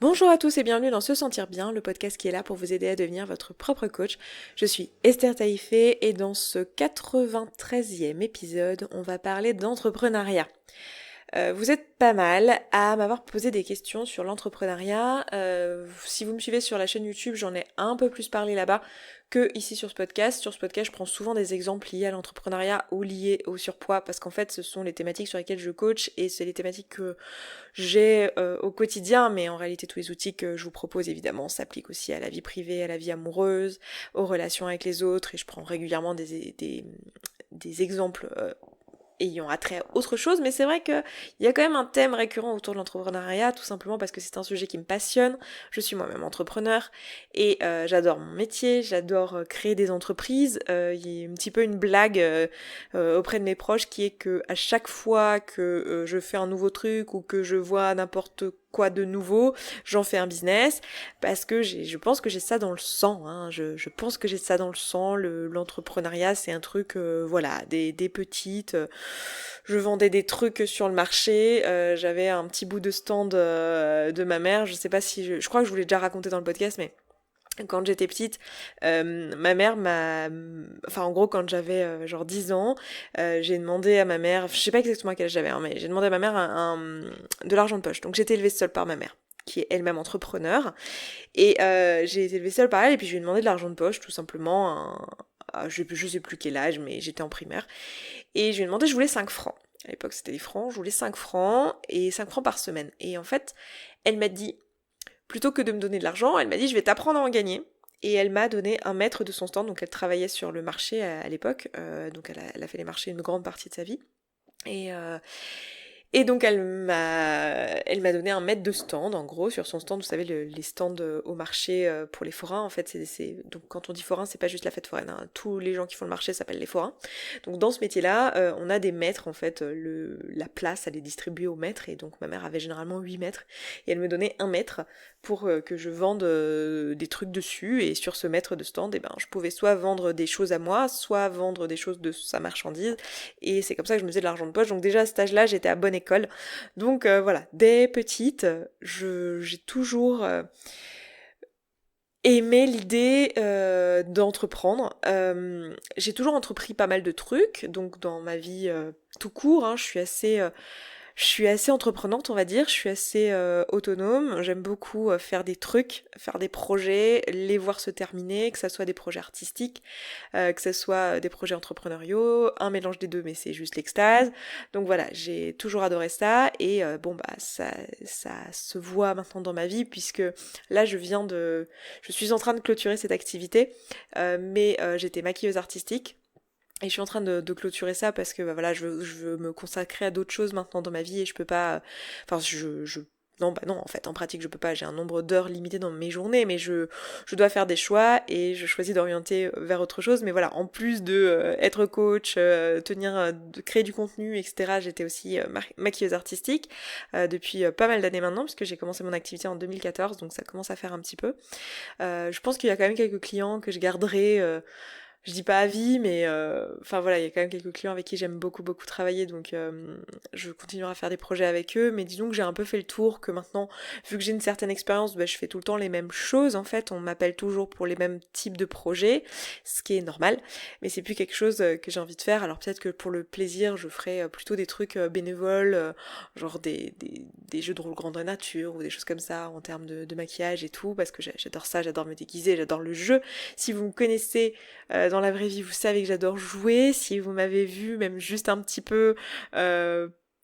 Bonjour à tous et bienvenue dans Se Sentir Bien, le podcast qui est là pour vous aider à devenir votre propre coach. Je suis Esther Taïfé et dans ce 93e épisode, on va parler d'entrepreneuriat. Vous êtes pas mal à m'avoir posé des questions sur l'entrepreneuriat. Si vous me suivez sur la chaîne YouTube, j'en ai un peu plus parlé là-bas que ici sur ce podcast. Sur ce podcast, je prends souvent des exemples liés à l'entrepreneuriat ou liés au surpoids parce qu'en fait, ce sont les thématiques sur lesquelles je coach et c'est les thématiques que j'ai au quotidien, mais en réalité, tous les outils que je vous propose, évidemment, s'appliquent aussi à la vie privée, à la vie amoureuse, aux relations avec les autres et je prends régulièrement des exemples ayant attrait à autre chose, mais c'est vrai qu'il y a quand même un thème récurrent autour de l'entrepreneuriat, tout simplement parce que c'est un sujet qui me passionne. Je suis moi-même entrepreneur et j'adore mon métier, j'adore créer des entreprises. Il y a un petit peu une blague auprès de mes proches qui est que à chaque fois que je fais un nouveau truc ou que je vois n'importe quoi de nouveau, j'en fais un business parce que je pense que j'ai ça dans le sang. Hein. Je pense que j'ai ça dans le sang. L'entrepreneuriat, c'est un truc, voilà, des petites. Je vendais des trucs sur le marché. J'avais un petit bout de stand de ma mère. Je sais pas si je crois que je vous l'ai déjà raconté dans le podcast, mais quand j'étais petite, ma mère m'a... Enfin, en gros, quand j'avais genre 10 ans, j'ai demandé à ma mère... Je sais pas exactement à quel âge j'avais, hein, mais j'ai demandé à ma mère de l'argent de poche. Donc j'étais élevée seule par ma mère, qui est elle-même entrepreneur. Et j'ai été élevée seule par elle, et puis je lui ai demandé de l'argent de poche, tout simplement. Je sais plus quel âge, mais j'étais en primaire. Et je lui ai demandé, je voulais 5 francs. À l'époque, c'était des francs. Je voulais 5 francs, et 5 francs par semaine. Et en fait, elle m'a dit, plutôt que de me donner de l'argent, elle m'a dit je vais t'apprendre à en gagner. Et elle m'a donné un mètre de son stand, donc elle travaillait sur le marché à l'époque, donc elle a fait les marchés une grande partie de sa vie. Et, euh, et donc elle m'a donné un mètre de stand, en gros, sur son stand, vous savez, les stands au marché pour les forains, en fait, donc quand on dit forain, c'est pas juste la fête foraine, hein. Tous les gens qui font le marché s'appellent les forains. Donc dans ce métier-là, on a des mètres, en fait, la place, elle est distribuée au mètre, et donc ma mère avait généralement 8 mètres, et elle me donnait un mètre pour que je vende des trucs dessus, et sur ce mètre de stand, eh ben, je pouvais soit vendre des choses à moi, soit vendre des choses de sa marchandise, et c'est comme ça que je me faisais de l'argent de poche. Donc déjà à cet âge-là, j'étais à bonne école. Donc voilà, dès petite, j'ai toujours aimé l'idée d'entreprendre. J'ai toujours entrepris pas mal de trucs, donc dans ma vie tout court, hein, je suis assez entreprenante, on va dire. Je suis assez autonome. J'aime beaucoup faire des trucs, faire des projets, les voir se terminer, que ça soit des projets artistiques, que ce soit des projets entrepreneuriaux, un mélange des deux, mais c'est juste l'extase. Donc voilà, j'ai toujours adoré ça et bon bah ça se voit maintenant dans ma vie puisque là je suis en train de clôturer cette activité, mais j'étais maquilleuse artistique. Et je suis en train de clôturer ça parce que bah, voilà, je veux me consacrer à d'autres choses maintenant dans ma vie et je peux pas. Enfin, non, bah non, en fait, en pratique, je peux pas. J'ai un nombre d'heures limité dans mes journées, mais je dois faire des choix et je choisis d'orienter vers autre chose. Mais voilà, en plus de être coach, de créer du contenu, etc., j'étais aussi maquilleuse artistique depuis pas mal d'années maintenant, puisque j'ai commencé mon activité en 2014, donc ça commence à faire un petit peu. Je pense qu'il y a quand même quelques clients que je garderai. Je dis pas à vie, mais enfin voilà, il y a quand même quelques clients avec qui j'aime beaucoup beaucoup travailler, donc je continuerai à faire des projets avec eux, mais disons que j'ai un peu fait le tour, que maintenant, vu que j'ai une certaine expérience, bah, je fais tout le temps les mêmes choses en fait, on m'appelle toujours pour les mêmes types de projets, ce qui est normal, mais c'est plus quelque chose que j'ai envie de faire, alors peut-être que pour le plaisir, je ferai plutôt des trucs bénévoles, genre des jeux de rôle grandeur nature, ou des choses comme ça, en termes de maquillage et tout, parce que j'adore ça, j'adore me déguiser, j'adore le jeu. Si vous me connaissez dans la vraie vie, vous savez que j'adore jouer. Si vous m'avez vu, même juste un petit peu,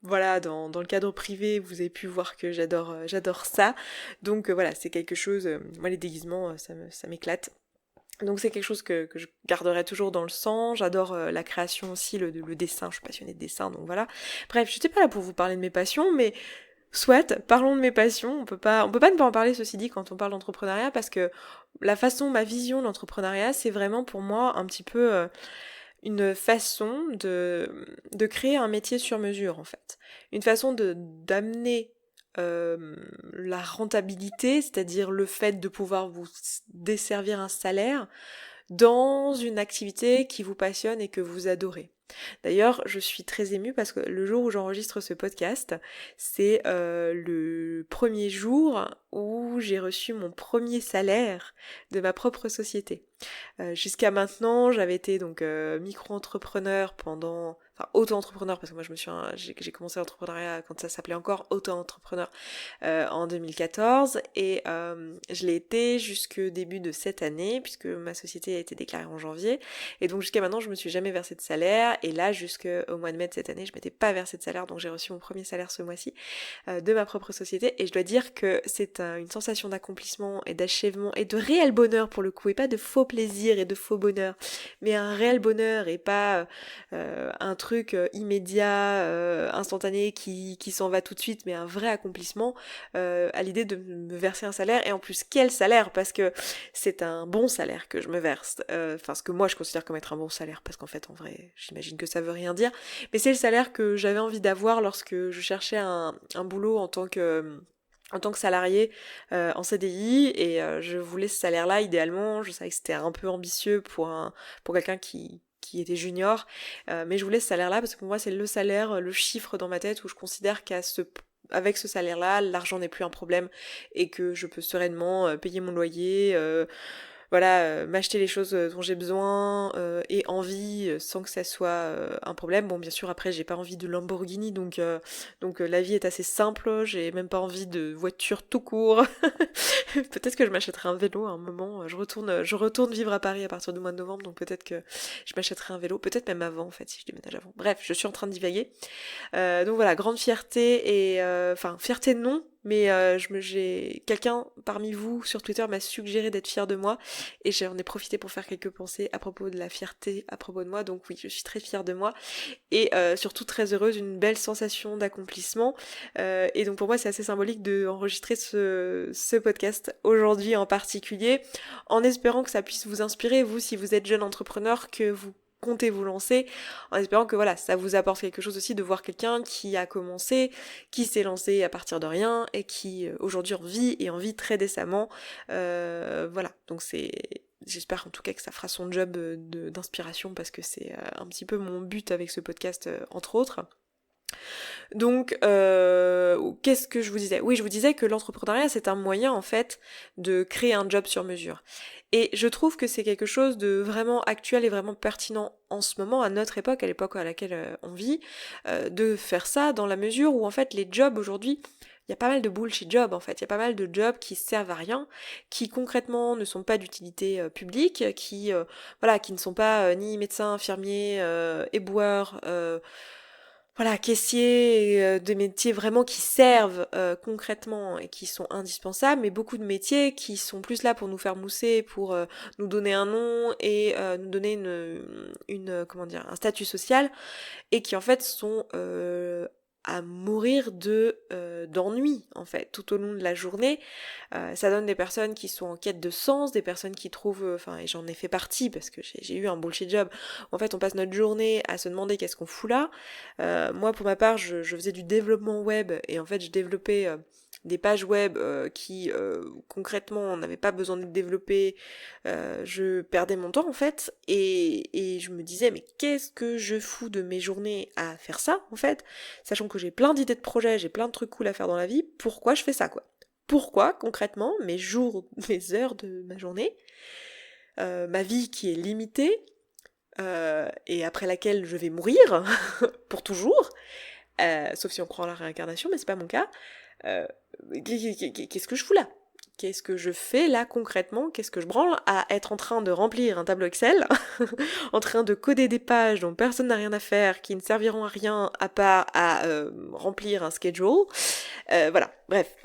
voilà, dans le cadre privé, vous avez pu voir que j'adore ça. Donc voilà, c'est quelque chose. Moi, les déguisements, ça m'éclate. Donc c'est quelque chose que je garderai toujours dans le sang. J'adore la création aussi, le dessin. Je suis passionnée de dessin, donc voilà. Bref, je n'étais pas là pour vous parler de mes passions, mais soit, parlons de mes passions. On peut pas ne pas en parler, ceci dit, quand on parle d'entrepreneuriat, parce que ma vision de l'entrepreneuriat, c'est vraiment pour moi un petit peu une façon de créer un métier sur mesure, en fait. Une façon d'amener la rentabilité, c'est-à-dire le fait de pouvoir vous desservir un salaire dans une activité qui vous passionne et que vous adorez. D'ailleurs, je suis très émue parce que le jour où j'enregistre ce podcast, c'est le premier jour où j'ai reçu mon premier salaire de ma propre société. Jusqu'à maintenant, j'avais été donc micro-entrepreneur pendant... Enfin, auto-entrepreneur, parce que moi j'ai commencé l'entrepreneuriat quand ça s'appelait encore auto-entrepreneur en 2014 et je l'ai été jusque début de cette année puisque ma société a été déclarée en janvier et donc jusqu'à maintenant je me suis jamais versé de salaire et là jusqu'au mois de mai de cette année je m'étais pas versé de salaire donc j'ai reçu mon premier salaire ce mois-ci de ma propre société et je dois dire que c'est une sensation d'accomplissement et d'achèvement et de réel bonheur pour le coup et pas de faux plaisir et de faux bonheur mais un réel bonheur et pas un truc immédiat, instantané qui s'en va tout de suite mais un vrai accomplissement à l'idée de me verser un salaire et en plus quel salaire parce que c'est un bon salaire que je me verse enfin ce que moi je considère comme être un bon salaire parce qu'en fait en vrai j'imagine que ça veut rien dire mais c'est le salaire que j'avais envie d'avoir lorsque je cherchais un boulot en tant que salarié en CDI et je voulais ce salaire-là idéalement, je savais que c'était un peu ambitieux pour quelqu'un qui était junior, mais je voulais ce salaire-là parce que pour moi c'est le salaire, le chiffre dans ma tête où je considère avec ce salaire-là, l'argent n'est plus un problème et que je peux sereinement payer mon loyer, m'acheter les choses dont j'ai besoin et envie sans que ça soit un problème. Bon, bien sûr, après, j'ai pas envie de Lamborghini, donc la vie est assez simple. J'ai même pas envie de voiture tout court. Peut-être que je m'achèterai un vélo à un moment. Je retourne vivre à Paris à partir du mois de novembre, donc peut-être que je m'achèterai un vélo. Peut-être même avant, en fait, si je déménage avant. Bref, je suis en train de divaguer. Donc voilà, grande fierté et fierté non, mais quelqu'un parmi vous sur Twitter m'a suggéré d'être fière de moi et j'en ai profité pour faire quelques pensées à propos de la fierté à propos de moi. Donc oui, je suis très fière de moi et surtout très heureuse, une belle sensation d'accomplissement. Et donc pour moi c'est assez symbolique de enregistrer ce podcast aujourd'hui en particulier, en espérant que ça puisse vous inspirer, vous si vous êtes jeune entrepreneur, que vous comptez vous lancer, en espérant que voilà, ça vous apporte quelque chose aussi de voir quelqu'un qui a commencé, qui s'est lancé à partir de rien et qui aujourd'hui en vit très décemment. Voilà, donc j'espère en tout cas que ça fera son job d'inspiration parce que c'est un petit peu mon but avec ce podcast entre autres. Donc, qu'est-ce que je vous disais ? Oui, je vous disais que l'entrepreneuriat, c'est un moyen, en fait, de créer un job sur mesure. Et je trouve que c'est quelque chose de vraiment actuel et vraiment pertinent en ce moment, à notre époque, à l'époque à laquelle on vit, de faire ça dans la mesure où, en fait, les jobs aujourd'hui, il y a pas mal de bullshit jobs en fait, il y a pas mal de jobs qui servent à rien, qui concrètement ne sont pas d'utilité publique, qui ne sont pas ni médecins, infirmiers, éboueurs, caissiers, des métiers vraiment qui servent concrètement et qui sont indispensables, mais beaucoup de métiers qui sont plus là pour nous faire mousser, pour nous donner un nom et nous donner un statut social, et qui en fait sont à mourir d'ennui en fait tout au long de la journée. Ça donne des personnes qui sont en quête de sens, des personnes qui trouvent, et j'en ai fait partie parce que j'ai eu un bullshit job, en fait on passe notre journée à se demander qu'est-ce qu'on fout là. Moi pour ma part je faisais du développement web et en fait je développais des pages web qui concrètement n'avaient pas besoin d'être développées, je perdais mon temps en fait et je me disais mais qu'est-ce que je fous de mes journées à faire ça en fait, sachant que j'ai plein d'idées de projets, j'ai plein de trucs cool à faire dans la vie, pourquoi je fais ça quoi? Pourquoi concrètement mes jours, mes heures de ma journée, ma vie qui est limitée et après laquelle je vais mourir pour toujours, sauf si on croit en la réincarnation, mais c'est pas mon cas. Qu'est-ce que je fous là? Qu'est-ce que je fais là concrètement? Qu'est-ce que je branle à être en train de remplir un tableau Excel, en train de coder des pages dont personne n'a rien à faire, qui ne serviront à rien à part à remplir un schedule? Voilà, bref.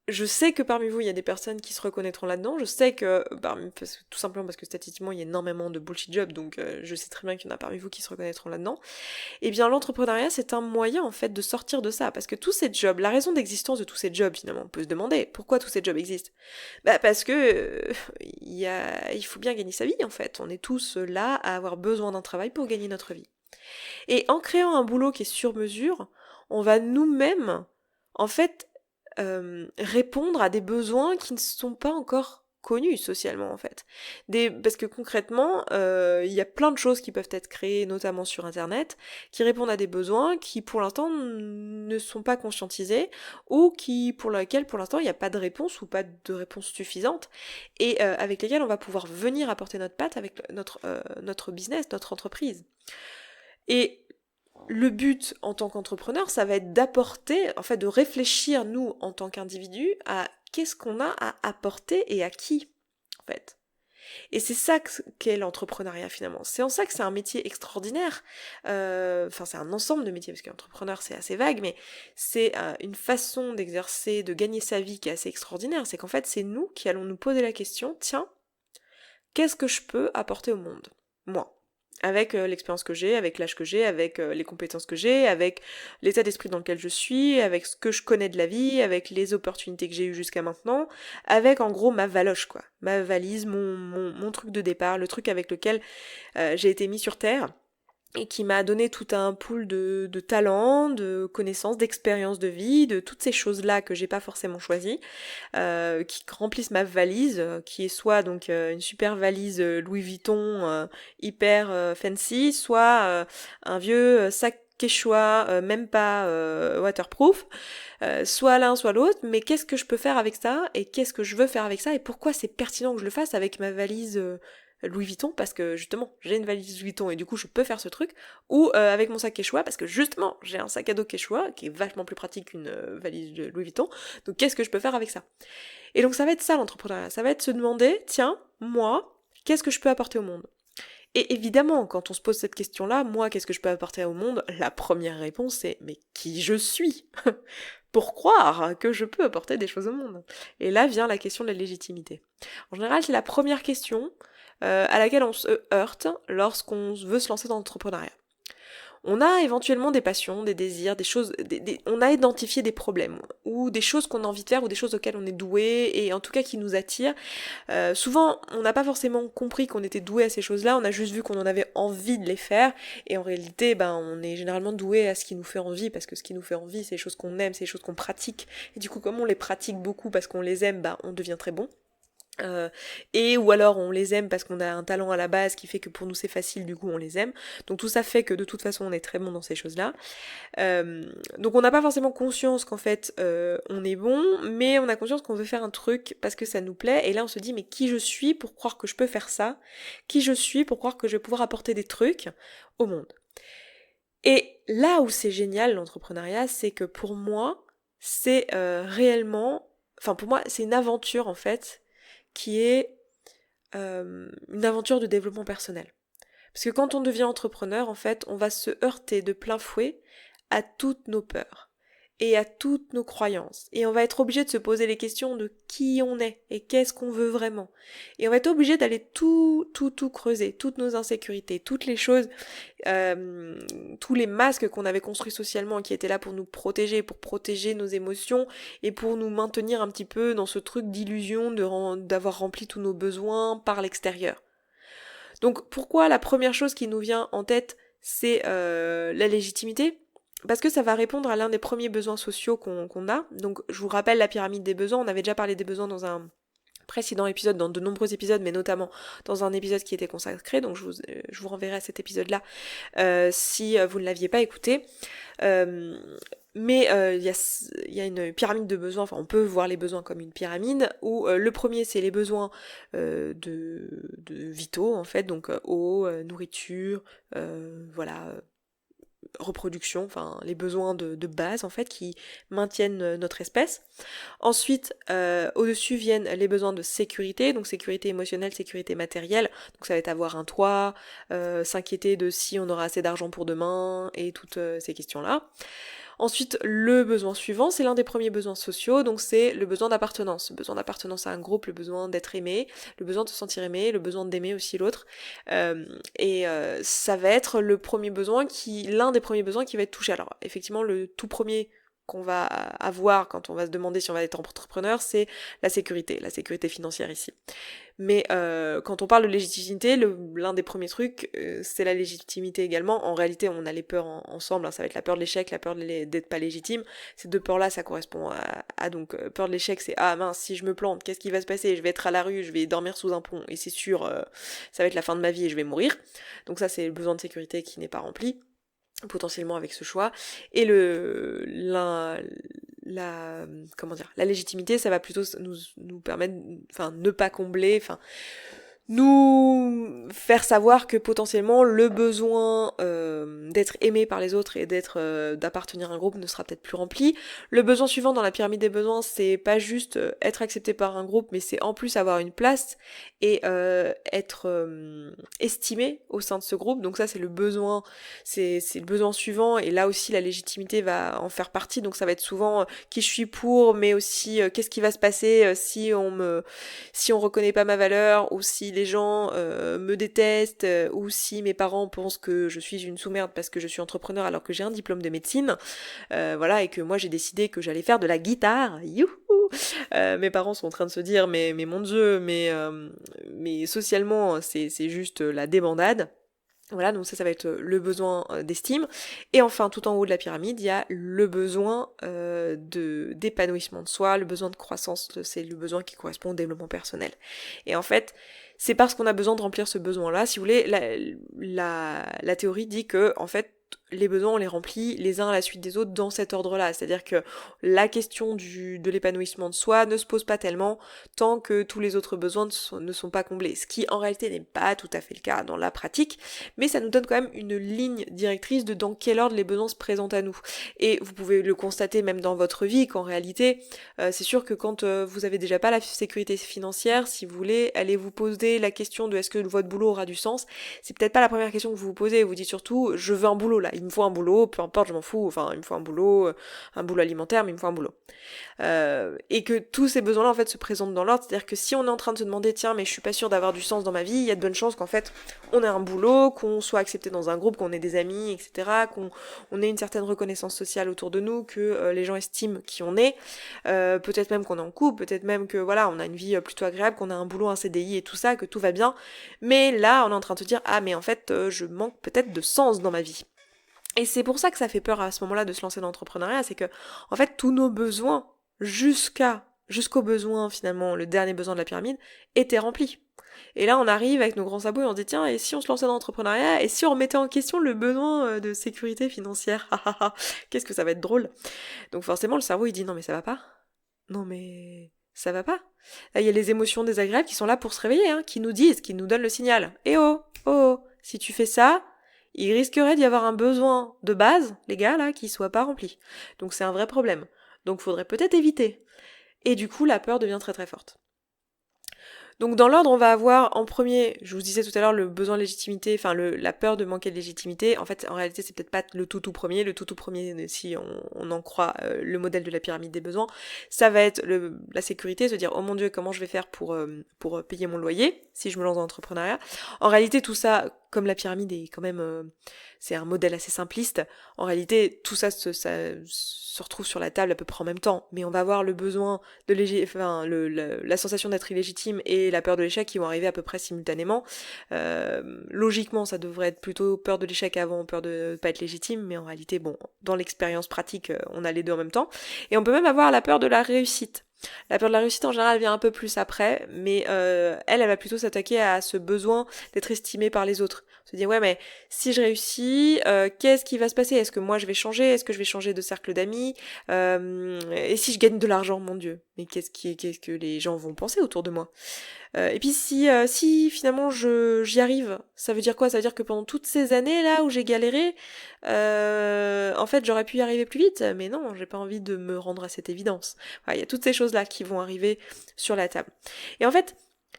Je sais que parmi vous, il y a des personnes qui se reconnaîtront là-dedans. Je sais que, tout simplement parce que statistiquement, il y a énormément de bullshit jobs, donc je sais très bien qu'il y en a parmi vous qui se reconnaîtront là-dedans. Eh bien, l'entrepreneuriat, c'est un moyen, en fait, de sortir de ça. Parce que tous ces jobs, la raison d'existence de tous ces jobs, finalement, on peut se demander pourquoi tous ces jobs existent. Parce que il faut bien gagner sa vie, en fait. On est tous là à avoir besoin d'un travail pour gagner notre vie. Et en créant un boulot qui est sur mesure, on va nous-mêmes, en fait, répondre à des besoins qui ne sont pas encore connu socialement en fait. Parce que concrètement, il y a plein de choses qui peuvent être créées, notamment sur Internet, qui répondent à des besoins qui pour l'instant ne sont pas conscientisés ou pour lesquels pour l'instant il n'y a pas de réponse ou pas de réponse suffisante et avec lesquels on va pouvoir venir apporter notre patte avec notre business, notre entreprise. Et le but en tant qu'entrepreneur, ça va être d'apporter, en fait de réfléchir nous en tant qu'individu à qu'est-ce qu'on a à apporter et à qui en fait. Et c'est ça qu'est l'entrepreneuriat finalement. C'est en ça que c'est un métier extraordinaire. Enfin, c'est un ensemble de métiers, parce qu'entrepreneur c'est assez vague, mais c'est une façon d'exercer, de gagner sa vie qui est assez extraordinaire. C'est qu'en fait, c'est nous qui allons nous poser la question, tiens, qu'est-ce que je peux apporter au monde, moi, avec l'expérience que j'ai, avec l'âge que j'ai, avec les compétences que j'ai, avec l'état d'esprit dans lequel je suis, avec ce que je connais de la vie, avec les opportunités que j'ai eues jusqu'à maintenant, avec en gros ma valoche quoi, ma valise, mon truc de départ, le truc avec lequel j'ai été mis sur terre et qui m'a donné tout un pool de talents, de connaissances, d'expériences de vie, de toutes ces choses-là que j'ai pas forcément choisies, qui remplissent ma valise, qui est soit donc une super valise Louis Vuitton hyper fancy, soit un vieux sac Quechua, même pas waterproof, soit l'un soit l'autre, mais qu'est-ce que je peux faire avec ça, et qu'est-ce que je veux faire avec ça, et pourquoi c'est pertinent que je le fasse avec ma valise Louis Vuitton, parce que justement j'ai une valise Louis Vuitton et du coup je peux faire ce truc, ou avec mon sac Quechua parce que justement j'ai un sac à dos Quechua qui est vachement plus pratique qu'une valise de Louis Vuitton, donc qu'est-ce que je peux faire avec ça. Et donc ça va être ça l'entrepreneuriat, ça va être se demander, tiens, moi, qu'est-ce que je peux apporter au monde. Et évidemment, quand on se pose cette question-là, moi, qu'est-ce que je peux apporter au monde, la première réponse c'est, mais qui je suis pour croire que je peux apporter des choses au monde. Et là vient la question de la légitimité. En général, c'est la première question à laquelle on se heurte lorsqu'on veut se lancer dans l'entrepreneuriat. On a éventuellement des passions, des désirs, des choses, on a identifié des problèmes ou des choses qu'on a envie de faire ou des choses auxquelles on est doué et en tout cas qui nous attirent. Souvent, on n'a pas forcément compris qu'on était doué à ces choses-là, on a juste vu qu'on en avait envie de les faire et en réalité, on est généralement doué à ce qui nous fait envie parce que ce qui nous fait envie, c'est les choses qu'on aime, c'est les choses qu'on pratique et du coup, comme on les pratique beaucoup parce qu'on les aime, on devient très bon. Et ou alors on les aime parce qu'on a un talent à la base qui fait que pour nous c'est facile, du coup on les aime. Donc tout ça fait que de toute façon on est très bon dans ces choses-là. Donc on n'a pas forcément conscience qu'en fait on est bon, mais on a conscience qu'on veut faire un truc parce que ça nous plaît. Et là on se dit mais qui je suis pour croire que je peux faire ça? Qui je suis pour croire que je vais pouvoir apporter des trucs au monde? Et là où c'est génial l'entrepreneuriat, c'est que pour moi c'est réellement, enfin pour moi c'est une aventure en fait qui est une aventure de développement personnel. Parce que quand on devient entrepreneur, en fait, on va se heurter de plein fouet à toutes nos peurs et à toutes nos croyances. Et on va être obligé de se poser les questions de qui on est et qu'est-ce qu'on veut vraiment. Et on va être obligé d'aller tout creuser, toutes nos insécurités, toutes les choses, tous les masques qu'on avait construits socialement et qui étaient là pour nous protéger, pour protéger nos émotions et pour nous maintenir un petit peu dans ce truc d'illusion d'avoir rempli tous nos besoins par l'extérieur. Donc pourquoi la première chose qui nous vient en tête, c'est la légitimité ? Parce que ça va répondre à l'un des premiers besoins sociaux qu'on a. Donc je vous rappelle la pyramide des besoins, on avait déjà parlé des besoins dans un précédent épisode, dans de nombreux épisodes, mais notamment dans un épisode qui était consacré, donc je vous renverrai à cet épisode-là si vous ne l'aviez pas écouté. Mais il y a une pyramide de besoins, enfin on peut voir les besoins comme une pyramide, où le premier c'est les besoins de vitaux en fait, donc eau, nourriture, reproduction, enfin les besoins de base en fait qui maintiennent notre espèce. Ensuite, au-dessus viennent les besoins de sécurité, donc sécurité émotionnelle, sécurité matérielle, donc ça va être avoir un toit, s'inquiéter de si on aura assez d'argent pour demain et toutes ces questions-là. Ensuite, le besoin suivant, c'est l'un des premiers besoins sociaux, donc c'est le besoin d'appartenance. Le besoin d'appartenance à un groupe, le besoin d'être aimé, le besoin de se sentir aimé, le besoin d'aimer aussi l'autre. Ça va être l'un des premiers besoins qui va être touché. Alors, effectivement, le tout premier qu'on va avoir quand on va se demander si on va être entrepreneur, c'est la sécurité financière ici. Mais quand on parle de légitimité, l'un des premiers trucs, c'est la légitimité également. En réalité, on a les peurs ensemble, hein. Ça va être la peur de l'échec, la peur d'être pas légitime. Ces deux peurs-là, ça correspond à donc peur de l'échec, c'est ah mince, si je me plante, qu'est-ce qui va se passer? Je vais être à la rue, je vais dormir sous un pont, et c'est sûr, ça va être la fin de ma vie et je vais mourir. Donc ça, c'est le besoin de sécurité qui n'est pas rempli potentiellement avec ce choix. Et la légitimité, ça va plutôt nous permettre, enfin, ne pas combler, enfin, nous faire savoir que potentiellement le besoin d'être aimé par les autres et d'appartenir à un groupe ne sera peut-être plus rempli. Le besoin suivant dans la pyramide des besoins, c'est pas juste être accepté par un groupe, mais c'est en plus avoir une place et être estimé au sein de ce groupe. Donc ça, c'est le besoin suivant, et là aussi la légitimité va en faire partie. Donc ça va être souvent qui je suis pour, mais aussi qu'est-ce qui va se passer si on reconnaît pas ma valeur, ou si les gens me détestent, ou si mes parents pensent que je suis une sous-merde parce que je suis entrepreneur alors que j'ai un diplôme de médecine, voilà, et que moi j'ai décidé que j'allais faire de la guitare, youhou. Mes parents sont en train de se dire mais mon Dieu, mais socialement c'est juste la débandade. Voilà, donc ça va être le besoin d'estime. Et enfin, tout en haut de la pyramide, il y a le besoin d'épanouissement de soi, le besoin de croissance, c'est le besoin qui correspond au développement personnel. Et en fait, c'est parce qu'on a besoin de remplir ce besoin-là, si vous voulez, la théorie dit que, en fait, les besoins, on les remplit les uns à la suite des autres dans cet ordre-là. C'est-à-dire que la question de l'épanouissement de soi ne se pose pas tellement tant que tous les autres besoins ne sont pas comblés. Ce qui, en réalité, n'est pas tout à fait le cas dans la pratique, mais ça nous donne quand même une ligne directrice de dans quel ordre les besoins se présentent à nous. Et vous pouvez le constater même dans votre vie, qu'en réalité, c'est sûr que quand vous avez déjà pas la sécurité financière, si vous voulez, allez vous poser la question de est-ce que votre boulot aura du sens, c'est peut-être pas la première question que vous vous posez. Vous dites surtout, je veux un boulot là, il me faut un boulot, peu importe, je m'en fous, enfin, il me faut un boulot alimentaire, mais il me faut un boulot. Et que tous ces besoins-là en fait se présentent dans l'ordre, c'est-à-dire que si on est en train de se demander tiens mais je suis pas sûre d'avoir du sens dans ma vie, il y a de bonnes chances qu'en fait on ait un boulot, qu'on soit accepté dans un groupe, qu'on ait des amis, etc., qu'on ait une certaine reconnaissance sociale autour de nous, que les gens estiment qui on est, peut-être même qu'on est en couple, peut-être même que voilà on a une vie plutôt agréable, qu'on a un boulot, un CDI et tout ça, que tout va bien, mais là on est en train de se dire ah mais en fait je manque peut-être de sens dans ma vie. Et c'est pour ça que ça fait peur à ce moment-là de se lancer dans l'entrepreneuriat, c'est que en fait tous nos besoins jusqu'au besoin finalement, le dernier besoin de la pyramide, étaient remplis. Et là on arrive avec nos grands sabots et on se dit tiens, et si on se lançait dans l'entrepreneuriat, et si on remettait en question le besoin de sécurité financière, qu'est-ce que ça va être drôle. Donc forcément le cerveau il dit non mais ça va pas, non mais ça va pas. Là il y a les émotions désagréables qui sont là pour se réveiller, hein, qui nous donnent le signal. Eh oh, oh, si tu fais ça, il risquerait d'y avoir un besoin de base, les gars, là, qui soit pas rempli. Donc c'est un vrai problème. Donc faudrait peut-être éviter. Et du coup, la peur devient très très forte. Donc dans l'ordre, on va avoir en premier, je vous disais tout à l'heure, le besoin de légitimité, enfin la peur de manquer de légitimité. En fait, en réalité, c'est peut-être pas le tout premier. Le tout premier, si on en croit le modèle de la pyramide des besoins, ça va être la sécurité, se dire oh mon Dieu, comment je vais faire pour payer mon loyer si je me lance dans l'entrepreneuriat. En réalité, tout ça, comme la pyramide est quand même, c'est un modèle assez simpliste. En réalité, tout ça se retrouve sur la table à peu près en même temps. Mais on va avoir le besoin de la sensation d'être illégitime et la peur de l'échec qui vont arriver à peu près simultanément. Logiquement, ça devrait être plutôt peur de l'échec avant peur de pas être légitime, mais en réalité, bon, dans l'expérience pratique, on a les deux en même temps. Et on peut même avoir la peur de la réussite. La peur de la réussite en général vient un peu plus après, mais elle va plutôt s'attaquer à ce besoin d'être estimée par les autres. Se dire ouais mais si je réussis, qu'est-ce qui va se passer? Est-ce que moi je vais changer? Est-ce que je vais changer de cercle d'amis? Et si je gagne de l'argent, mon Dieu, mais qu'est-ce que les gens vont penser autour de moi? Et puis si finalement j'y arrive, ça veut dire quoi? Ça veut dire que pendant toutes ces années là où j'ai galéré, en fait j'aurais pu y arriver plus vite, mais non, j'ai pas envie de me rendre à cette évidence. Voilà, il y a toutes ces choses là qui vont arriver sur la table. Et en fait,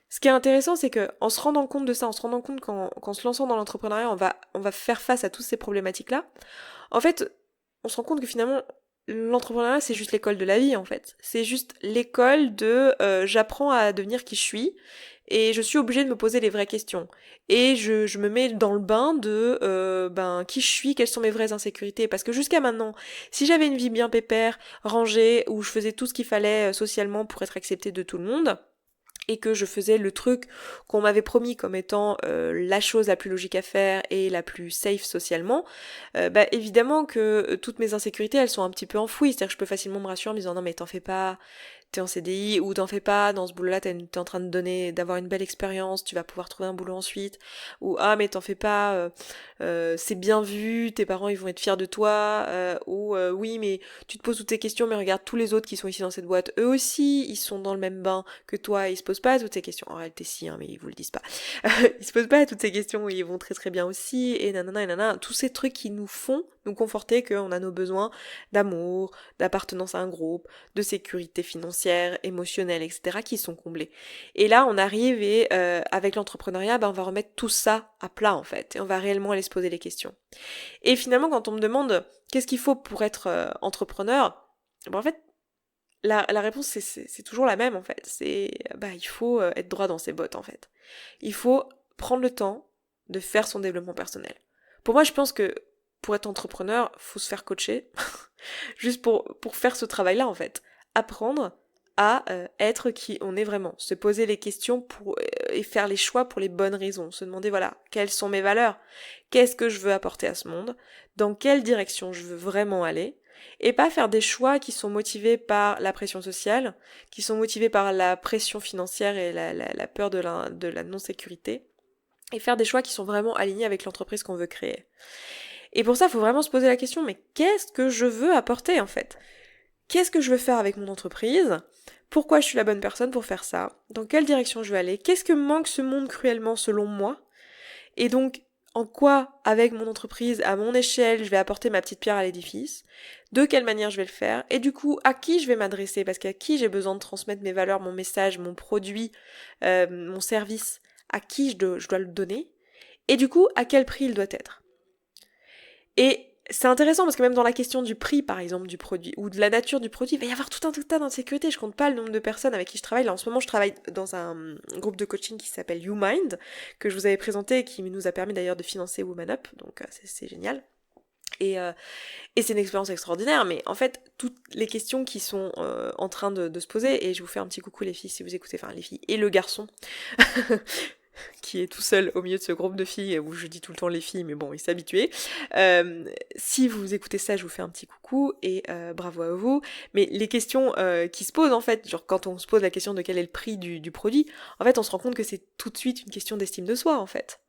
ce qui est intéressant, c'est que en se rendant compte de ça, en se rendant compte qu'en se lançant dans l'entrepreneuriat, on va faire face à toutes ces problématiques-là, en fait, on se rend compte que finalement, l'entrepreneuriat, c'est juste l'école de la vie, en fait. C'est juste l'école de j'apprends à devenir qui je suis, et je suis obligée de me poser les vraies questions. Et je me mets dans le bain de qui je suis, quelles sont mes vraies insécurités. Parce que jusqu'à maintenant, si j'avais une vie bien pépère, rangée, où je faisais tout ce qu'il fallait socialement pour être acceptée de tout le monde, et que je faisais le truc qu'on m'avait promis comme étant la chose la plus logique à faire et la plus safe socialement, évidemment que toutes mes insécurités, elles sont un petit peu enfouies. C'est-à-dire que je peux facilement me rassurer en me disant non mais t'en fais pas, t'es en CDI, ou t'en fais pas, dans ce boulot-là t'es en train d'avoir une belle expérience, tu vas pouvoir trouver un boulot ensuite, ou ah mais t'en fais pas, c'est bien vu, tes parents ils vont être fiers de toi, ou oui mais tu te poses toutes tes questions, mais regarde tous les autres qui sont ici dans cette boîte, eux aussi ils sont dans le même bain que toi, ils se posent pas toutes ces questions, en réalité si, mais ils vous le disent pas, ils se posent pas toutes ces questions, ils vont très très bien aussi, et nanana et nanana, tous ces trucs qui nous font nous conforter qu'on a nos besoins d'amour, d'appartenance à un groupe, de sécurité financière, émotionnelle, etc. qui sont comblés. Et là, on arrive et avec l'entrepreneuriat, on va remettre tout ça à plat en fait, et on va réellement aller se poser les questions. Et finalement, quand on me demande qu'est-ce qu'il faut pour être entrepreneur, en fait, la réponse c'est toujours la même en fait. C'est il faut être droit dans ses bottes en fait. Il faut prendre le temps de faire son développement personnel. Pour moi, je pense que pour être entrepreneur, faut se faire coacher, juste pour faire ce travail-là en fait. Apprendre à être qui on est vraiment, se poser les questions et faire les choix pour les bonnes raisons, se demander voilà, quelles sont mes valeurs, qu'est-ce que je veux apporter à ce monde, dans quelle direction je veux vraiment aller, et pas faire des choix qui sont motivés par la pression sociale, qui sont motivés par la pression financière et la peur de la non-sécurité, et faire des choix qui sont vraiment alignés avec l'entreprise qu'on veut créer. Et pour ça, il faut vraiment se poser la question, mais qu'est-ce que je veux apporter en fait ? Qu'est-ce que je veux faire avec mon entreprise ? Pourquoi je suis la bonne personne pour faire ça ? Dans quelle direction je veux aller ? Qu'est-ce que manque ce monde cruellement selon moi ? Et donc, en quoi, avec mon entreprise, à mon échelle, je vais apporter ma petite pierre à l'édifice ? De quelle manière je vais le faire ? Et du coup, à qui je vais m'adresser ? Parce qu'à qui j'ai besoin de transmettre mes valeurs, mon message, mon produit, mon service ? À qui je dois le donner ? Et du coup, à quel prix il doit être ? Et c'est intéressant parce que même dans la question du prix, par exemple, du produit, ou de la nature du produit, il va y avoir tout un tas d'insécurité. Je compte pas le nombre de personnes avec qui je travaille. Là, en ce moment, je travaille dans un groupe de coaching qui s'appelle YouMind, que je vous avais présenté et qui nous a permis d'ailleurs de financer Woman Up, donc c'est génial. Et c'est une expérience extraordinaire, mais en fait, toutes les questions qui sont en train de se poser, et je vous fais un petit coucou les filles si vous écoutez, enfin les filles et le garçon, qui est tout seul au milieu de ce groupe de filles, où je dis tout le temps les filles, mais bon, il s'est habitué. Si vous écoutez ça, je vous fais un petit coucou, et bravo à vous. Mais les questions qui se posent, en fait, genre quand on se pose la question de quel est le prix du produit, en fait, on se rend compte que c'est tout de suite une question d'estime de soi, en fait.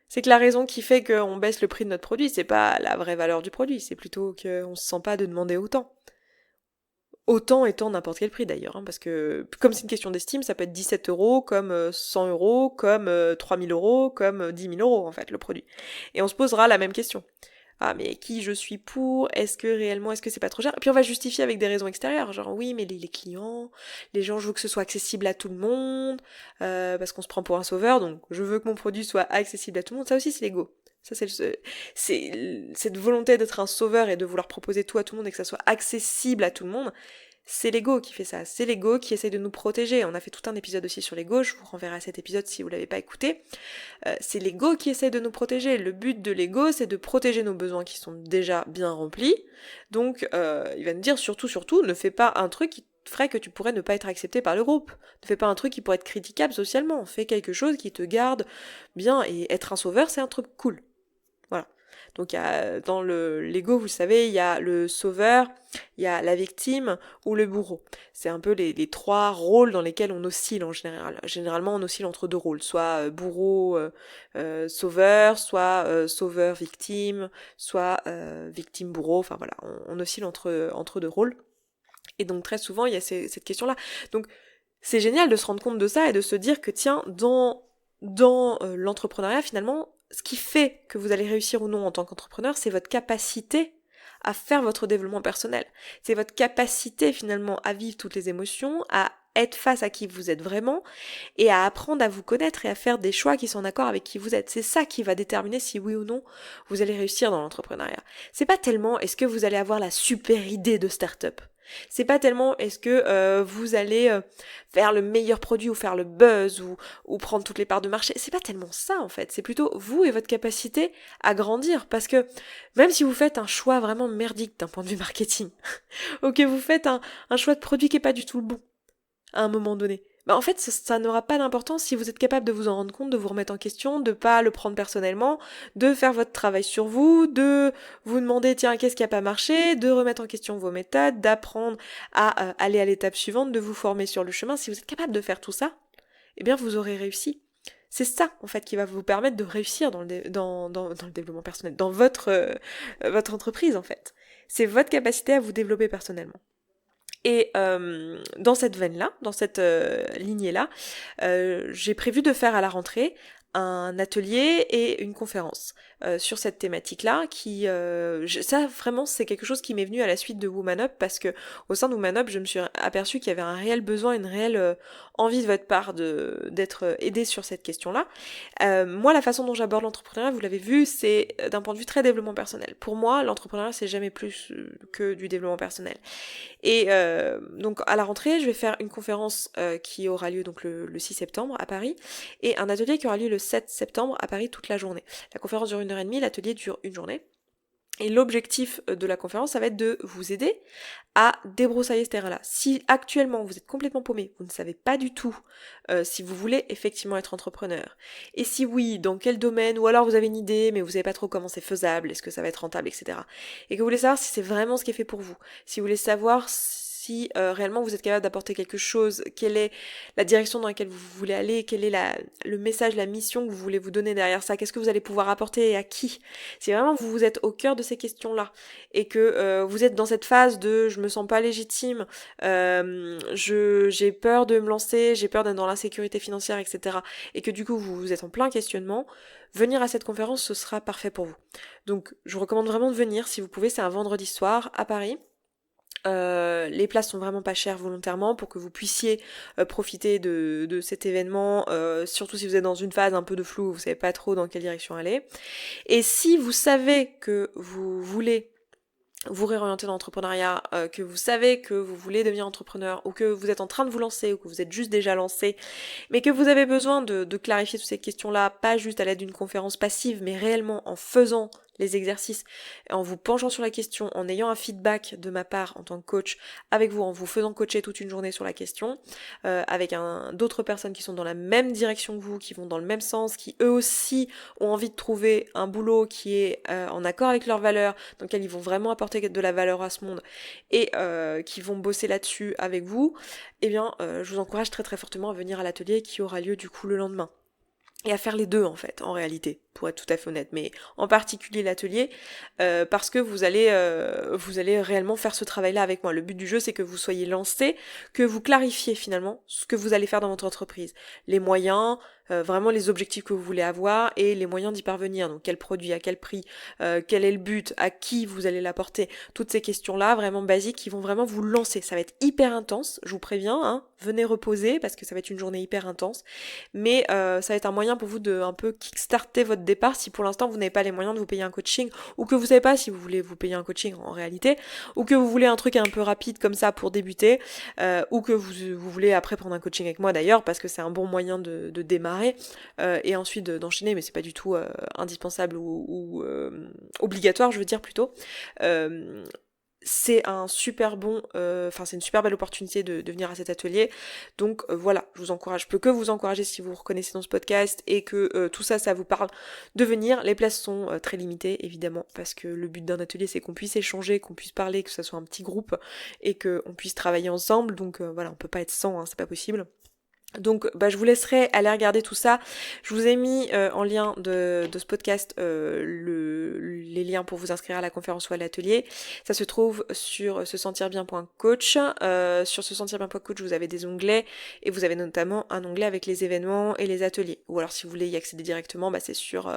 C'est que la raison qui fait qu'on baisse le prix de notre produit, c'est pas la vraie valeur du produit, c'est plutôt qu'on se sent pas de demander autant. Autant étant n'importe quel prix d'ailleurs, parce que comme c'est une question d'estime, ça peut être 17 euros, comme 100 euros, comme 3000 euros, comme 10 000 euros en fait, le produit. Et on se posera la même question. Ah mais qui je suis pour ? Est-ce que c'est pas trop cher ? Et puis on va justifier avec des raisons extérieures, genre oui mais les clients, les gens, je veux que ce soit accessible à tout le monde, parce qu'on se prend pour un sauveur, donc je veux que mon produit soit accessible à tout le monde, ça aussi c'est l'ego. Ça c'est cette volonté d'être un sauveur et de vouloir proposer tout à tout le monde et que ça soit accessible à tout le monde. C'est l'ego qui fait ça, c'est l'ego qui essaye de nous protéger. On a fait tout un épisode aussi sur l'ego, je vous renverrai à cet épisode si vous l'avez pas écouté. C'est l'ego qui essaye de nous protéger. Le but de l'ego, c'est de protéger nos besoins qui sont déjà bien remplis. Donc, il va nous dire surtout, ne fais pas un truc qui ferait que tu pourrais ne pas être accepté par le groupe. Ne fais pas un truc qui pourrait être critiquable socialement. Fais quelque chose qui te garde bien. Et être un sauveur, c'est un truc cool. Voilà. Donc dans l'ego, vous le savez, il y a le sauveur, il y a la victime ou le bourreau. C'est un peu les trois rôles dans lesquels on oscille en général. Généralement, on oscille entre deux rôles, soit bourreau, sauveur, soit sauveur victime, soit victime bourreau. Enfin voilà, on oscille entre deux rôles. Et donc très souvent, il y a cette question-là. Donc c'est génial de se rendre compte de ça et de se dire que tiens, dans l'entrepreneuriat finalement, ce qui fait que vous allez réussir ou non en tant qu'entrepreneur, c'est votre capacité à faire votre développement personnel. C'est votre capacité finalement à vivre toutes les émotions, à être face à qui vous êtes vraiment et à apprendre à vous connaître et à faire des choix qui sont en accord avec qui vous êtes. C'est ça qui va déterminer si oui ou non vous allez réussir dans l'entrepreneuriat. C'est pas tellement est-ce que vous allez avoir la super idée de start-up. C'est pas tellement est-ce que vous allez faire le meilleur produit ou faire le buzz ou prendre toutes les parts de marché. C'est pas tellement ça en fait. C'est plutôt vous et votre capacité à grandir. Parce que même si vous faites un choix vraiment merdique d'un point de vue marketing, ou que vous faites un choix de produit qui est pas du tout le bon à un moment donné, bah en fait ça n'aura pas d'importance si vous êtes capable de vous en rendre compte, de vous remettre en question, de pas le prendre personnellement, de faire votre travail sur vous, de vous demander tiens qu'est-ce qui a pas marché, de remettre en question vos méthodes, d'apprendre à aller à l'étape suivante, de vous former sur le chemin. Si vous êtes capable de faire tout ça, eh bien vous aurez réussi. C'est ça en fait qui va vous permettre de réussir dans le développement personnel, dans votre entreprise en fait. C'est votre capacité à vous développer personnellement. Et dans cette veine-là, dans cette lignée-là, j'ai prévu de faire à la rentrée un atelier et une conférence sur cette thématique-là ça vraiment c'est quelque chose qui m'est venu à la suite de Woman Up parce que au sein de Woman Up je me suis aperçue qu'il y avait un réel besoin, une réelle envie de votre part d'être aidée sur cette question-là. Moi la façon dont j'aborde l'entrepreneuriat, vous l'avez vu, c'est d'un point de vue très développement personnel. Pour moi l'entrepreneuriat c'est jamais plus que du développement personnel. Et donc à la rentrée, je vais faire une conférence qui aura lieu donc le 6 septembre à Paris et un atelier qui aura lieu le 7 septembre à Paris toute la journée. La conférence dure 1h30, l'atelier dure une journée. Et l'objectif de la conférence, ça va être de vous aider à débroussailler ce terrain-là. Si actuellement vous êtes complètement paumé, vous ne savez pas du tout si vous voulez effectivement être entrepreneur, et si oui, dans quel domaine, ou alors vous avez une idée mais vous savez pas trop comment c'est faisable, est-ce que ça va être rentable, etc. Et que vous voulez savoir si c'est vraiment ce qui est fait pour vous, si vous voulez savoir si réellement vous êtes capable d'apporter quelque chose, quelle est la direction dans laquelle vous voulez aller, quel est le message, la mission que vous voulez vous donner derrière ça, qu'est-ce que vous allez pouvoir apporter et à qui. Si vraiment vous êtes au cœur de ces questions-là et que vous êtes dans cette phase de je me sens pas légitime, j'ai peur de me lancer, j'ai peur d'être dans l'insécurité financière, etc. et que du coup vous êtes en plein questionnement, venir à cette conférence ce sera parfait pour vous. Donc je vous recommande vraiment de venir si vous pouvez, c'est un vendredi soir à Paris. Les places sont vraiment pas chères volontairement pour que vous puissiez profiter de cet événement, surtout si vous êtes dans une phase un peu de flou, vous savez pas trop dans quelle direction aller. Et si vous savez que vous voulez vous réorienter dans l'entrepreneuriat, que vous savez que vous voulez devenir entrepreneur, ou que vous êtes en train de vous lancer, ou que vous êtes juste déjà lancé, mais que vous avez besoin de clarifier toutes ces questions-là, pas juste à l'aide d'une conférence passive, mais réellement en faisant les exercices, en vous penchant sur la question, en ayant un feedback de ma part en tant que coach avec vous, en vous faisant coacher toute une journée sur la question, avec d'autres personnes qui sont dans la même direction que vous, qui vont dans le même sens, qui eux aussi ont envie de trouver un boulot qui est en accord avec leurs valeurs, dans lequel ils vont vraiment apporter de la valeur à ce monde et qui vont bosser là-dessus avec vous, eh bien je vous encourage très très fortement à venir à l'atelier qui aura lieu du coup le lendemain. Et à faire les deux en fait, en réalité, pour être tout à fait honnête, mais en particulier l'atelier, parce que vous allez réellement faire ce travail-là avec moi. Le but du jeu, c'est que vous soyez lancé, que vous clarifiez finalement ce que vous allez faire dans votre entreprise, les moyens, vraiment les objectifs que vous voulez avoir et les moyens d'y parvenir. Donc quel produit, à quel prix, quel est le but, à qui vous allez l'apporter, toutes ces questions-là vraiment basiques qui vont vraiment vous lancer. Ça va être hyper intense, je vous préviens, hein, venez reposer parce que ça va être une journée hyper intense, mais ça va être un moyen pour vous de un peu kickstarter votre départ si pour l'instant vous n'avez pas les moyens de vous payer un coaching, ou que vous savez pas si vous voulez vous payer un coaching en réalité, ou que vous voulez un truc un peu rapide comme ça pour débuter, ou que vous voulez après prendre un coaching avec moi d'ailleurs parce que c'est un bon moyen de démarrer et ensuite d'enchaîner, mais c'est pas du tout indispensable ou obligatoire, je veux dire plutôt. C'est un super bon, c'est une super belle opportunité de venir à cet atelier. Donc voilà, je vous encourage, je peux que vous encourager si vous vous reconnaissez dans ce podcast et que tout ça vous parle de venir. Les places sont très limitées évidemment parce que le but d'un atelier c'est qu'on puisse échanger, qu'on puisse parler, que ça soit un petit groupe et qu'on puisse travailler ensemble. Donc voilà, on peut pas être 100, hein, c'est pas possible. Donc je vous laisserai aller regarder tout ça. Je vous ai mis en lien de ce podcast les liens pour vous inscrire à la conférence ou à l'atelier. Ça se trouve sur se-sentir-bien.coach. Sur se-sentir-bien.coach vous avez des onglets et vous avez notamment un onglet avec les événements et les ateliers. Ou alors si vous voulez y accéder directement, c'est sur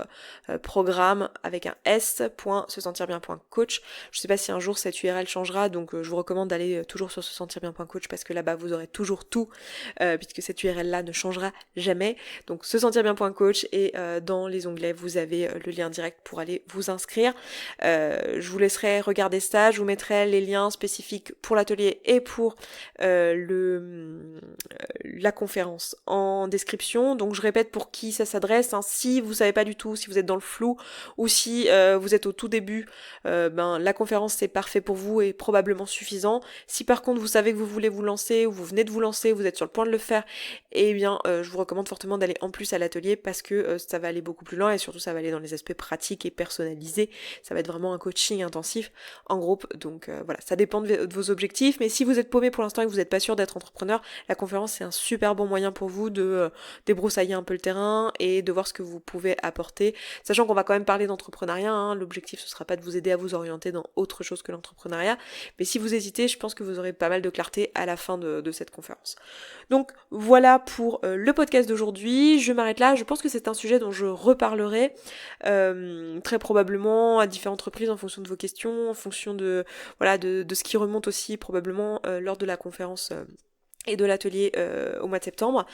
programme avec un s.se-sentir-bien.coach. Je sais pas si un jour cette URL changera, donc je vous recommande d'aller toujours sur se-sentir-bien.coach parce que là-bas vous aurez toujours tout puisque cette cette URL-là ne changera jamais. Donc se sentir bien.coach et dans les onglets, vous avez le lien direct pour aller vous inscrire. Je vous laisserai regarder ça, je vous mettrai les liens spécifiques pour l'atelier et pour la conférence en description. Donc je répète pour qui ça s'adresse, si vous savez pas du tout, si vous êtes dans le flou ou si vous êtes au tout début, la conférence c'est parfait pour vous et probablement suffisant. Si par contre vous savez que vous voulez vous lancer ou vous venez de vous lancer, vous êtes sur le point de le faire, eh bien je vous recommande fortement d'aller en plus à l'atelier parce que ça va aller beaucoup plus loin et surtout ça va aller dans les aspects pratiques et personnalisés. Ça va être vraiment un coaching intensif en groupe. Donc voilà, ça dépend de vos objectifs, mais si vous êtes paumé pour l'instant et que vous n'êtes pas sûr d'être entrepreneur, la conférence c'est un super bon moyen pour vous de débroussailler un peu le terrain et de voir ce que vous pouvez apporter, sachant qu'on va quand même parler d'entrepreneuriat, l'objectif ce sera pas de vous aider à vous orienter dans autre chose que l'entrepreneuriat, mais si vous hésitez, je pense que vous aurez pas mal de clarté à la fin de cette conférence. Donc voilà pour le podcast d'aujourd'hui, je m'arrête là. Je pense que c'est un sujet dont je reparlerai très probablement à différentes reprises en fonction de vos questions, en fonction de ce qui remonte aussi probablement lors de la conférence et de l'atelier au mois de septembre.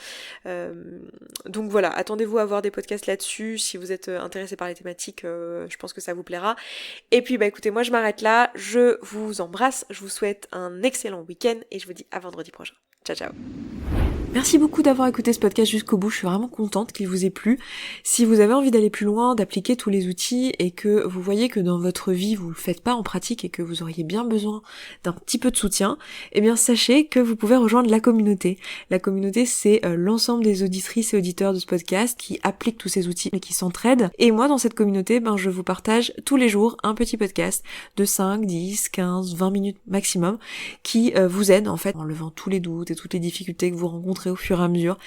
Donc voilà, attendez-vous à avoir des podcasts là-dessus. Si vous êtes intéressé par les thématiques, je pense que ça vous plaira. Et puis écoutez, moi je m'arrête là, je vous embrasse, je vous souhaite un excellent week-end et je vous dis à vendredi prochain. Ciao ciao. Merci beaucoup d'avoir écouté ce podcast jusqu'au bout, je suis vraiment contente qu'il vous ait plu. Si vous avez envie d'aller plus loin, d'appliquer tous les outils et que vous voyez que dans votre vie vous le faites pas en pratique et que vous auriez bien besoin d'un petit peu de soutien, eh bien sachez que vous pouvez rejoindre la communauté. La communauté c'est l'ensemble des auditrices et auditeurs de ce podcast qui appliquent tous ces outils et qui s'entraident. Et moi dans cette communauté, je vous partage tous les jours un petit podcast de 5, 10, 15, 20 minutes maximum qui vous aide en fait en levant tous les doutes et toutes les difficultés que vous rencontrez au fur et à mesure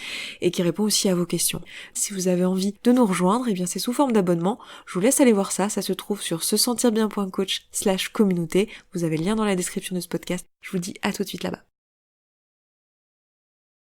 et qui répond aussi à vos questions. Si vous avez envie de nous rejoindre, eh bien c'est sous forme d'abonnement. Je vous laisse aller voir ça se trouve sur sesentirbien.coach/communauté. Vous avez le lien dans la description de ce podcast. Je vous dis à tout de suite là-bas.